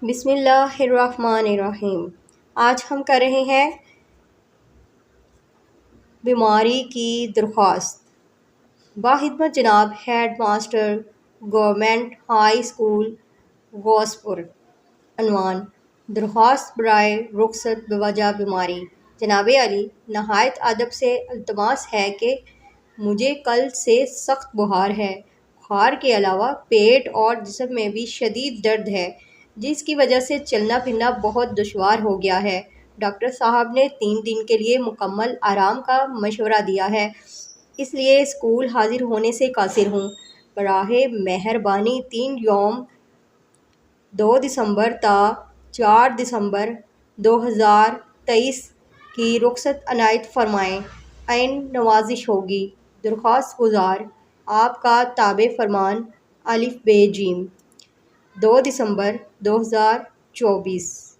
بسم اللہ الرحمن الرحیم۔ آج ہم کر رہے ہیں بیماری کی درخواست۔ باخدمت جناب head master government high school Ghauspur. عنوان: درخواست برائے رخصت بوجہ بیماری۔ جناب علی، نہایت ادب سے التماس ہے کہ مجھے کل سے سخت بخار ہے۔ بخار کے علاوہ پیٹ اور جسم میں بھی شدید درد ہے، جس کی وجہ سے چلنا پھرنا بہت دشوار ہو گیا ہے۔ ڈاکٹر صاحب نے 3 دن کے لیے مکمل آرام کا مشورہ دیا ہے، اس لیے اسکول حاضر ہونے سے قاصر ہوں۔ براہ مہربانی 3 یوم 2 دسمبر تا 4 دسمبر 2023 کی رخصت عنایت فرمائیں۔ عین نوازش ہوگی۔ درخواست گزار آپ کا تابع فرمان ا ب ج 2 دسمبر 2024۔